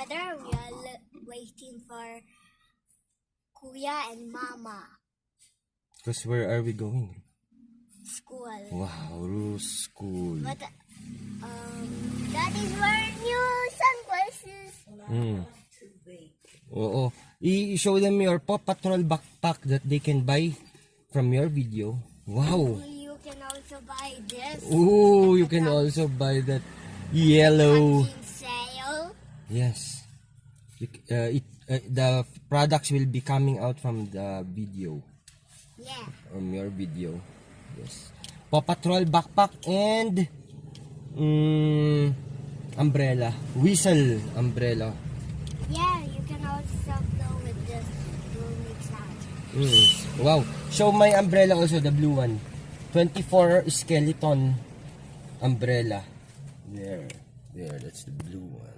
together. We are waiting for Kuya and Mama. Because where are we going? School. Wow, Rose School. But that is wearing new sunglasses. Oo. I-show them your Paw Patrol backpack that they can buy from your video. Wow. You can also buy this. Oh, you can also buy that yellow. On sale. Yes. The products will be coming out from the video. Yeah. From your video. Yes. Paw Patrol backpack and umbrella. Whistle umbrella. Yeah, you can also go with this blue mix out. Wow. Show my umbrella also, the blue one. 24 skeleton umbrella. There. That's the blue one.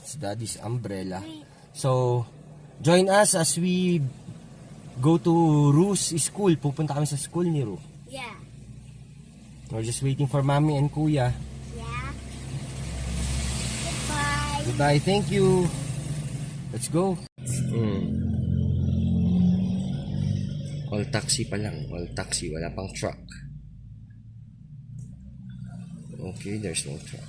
It's Daddy's umbrella. So, join us as we go to Ru's school. Pupunta kami sa school ni Ru. Yeah. We're just waiting for Mommy and Kuya. Yeah. Goodbye. Goodbye. Thank you. Let's go. All taxi pa lang. All taxi. Wala pang truck. Okay, there's no truck.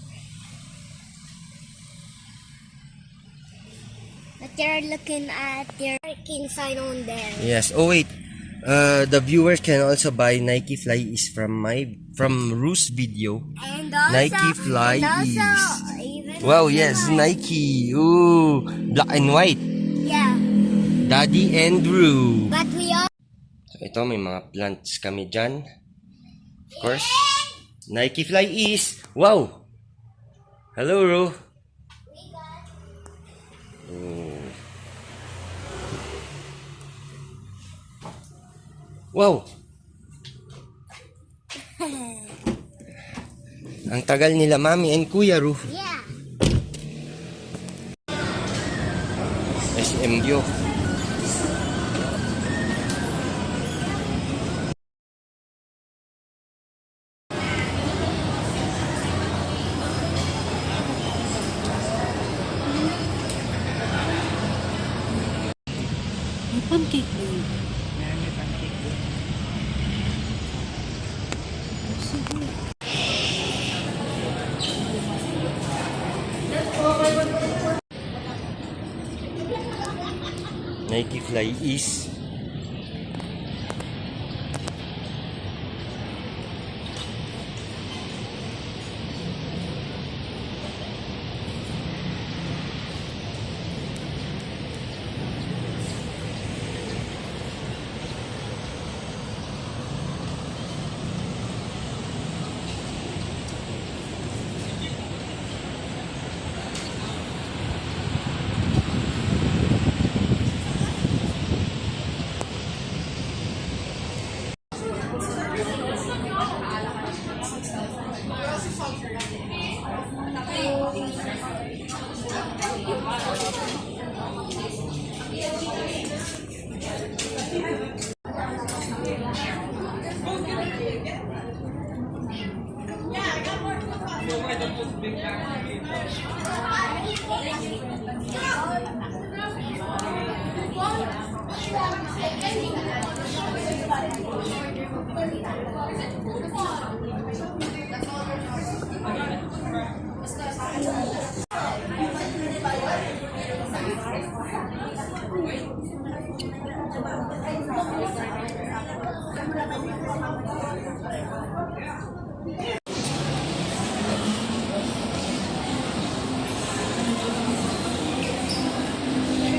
But you're looking at your parking sign on there. Yes. Oh wait. The viewers can also buy Nike Flyees from Ru's video. And also, Nike Flyees. And also, even Wow, yes, Nike. Ooh, black and white. Yeah. Daddy and Ru. But we all. So, ito, may mga plants kami dyan. Of course. Nike Flyees. Wow. Hello, Ru. Oh. Wow. Ang tagal nila, Mami and Kuya, Ru. Yeah. SMU. Pancake doon. Nike Flyees.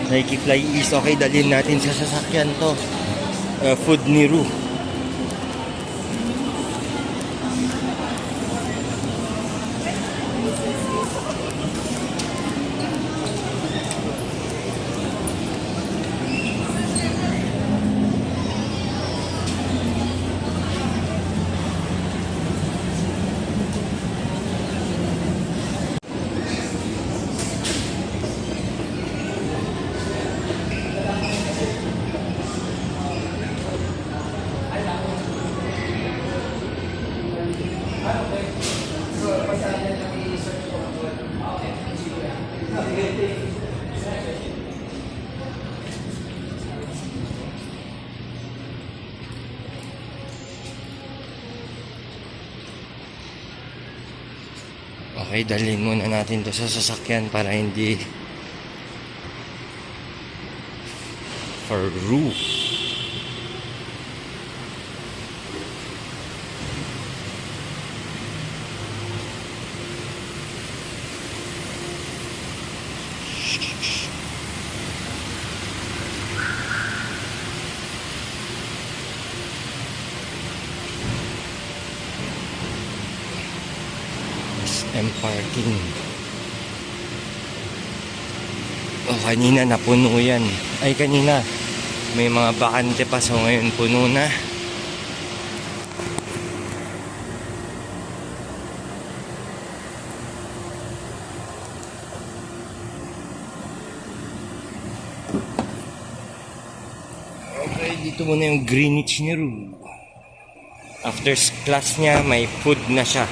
Nike Flyees. Okay, dalhin natin sa sasakyan to. Food ni Ru. Okay, dalhin muna natin to sa sasakyan para hindi for roof. SM parking. Oh, kanina napuno yan. Ay, kanina may mga bakante pa, so ngayon puno na. Okay, dito muna yung Greenwich ni Roo. After class niya, may food na siya.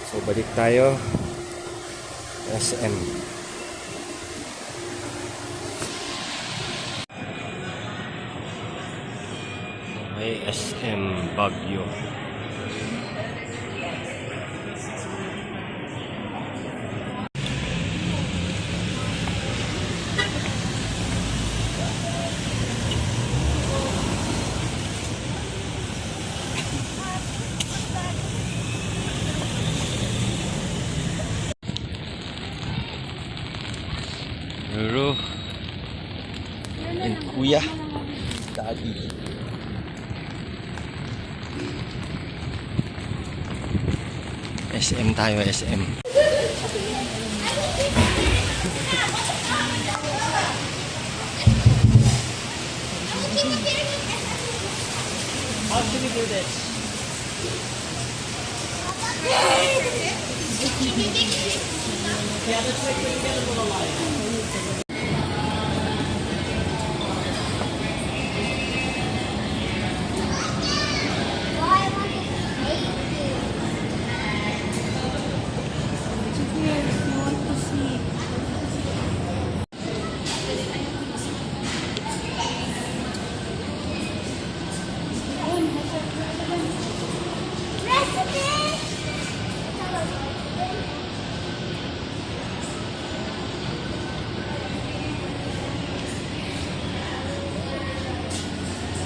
So, balik tayo. SM. Okay, SM Baguio. Ruro and Kuya Daddy. SM tayo, SM. How should we do this? Yeah, let's make sure you get a little light.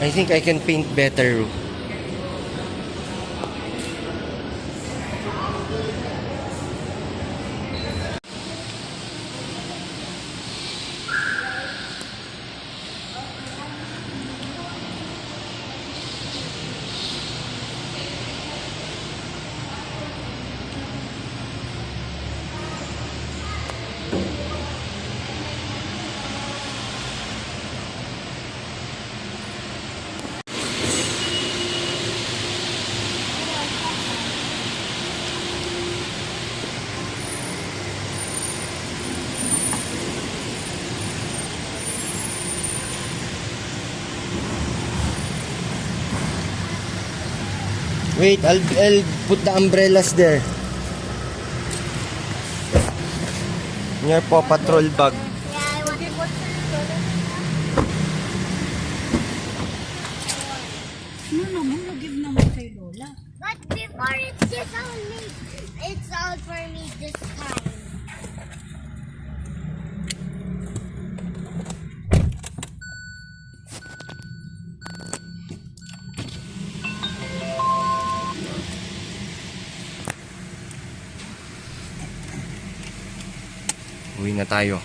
I think I can paint better. Wait, I'll put the umbrellas there. In your Paw Patrol bag. Yeah, I want to put No naman, nag-give naman kay Lola. But before it's all for me this time. Uwi na tayo.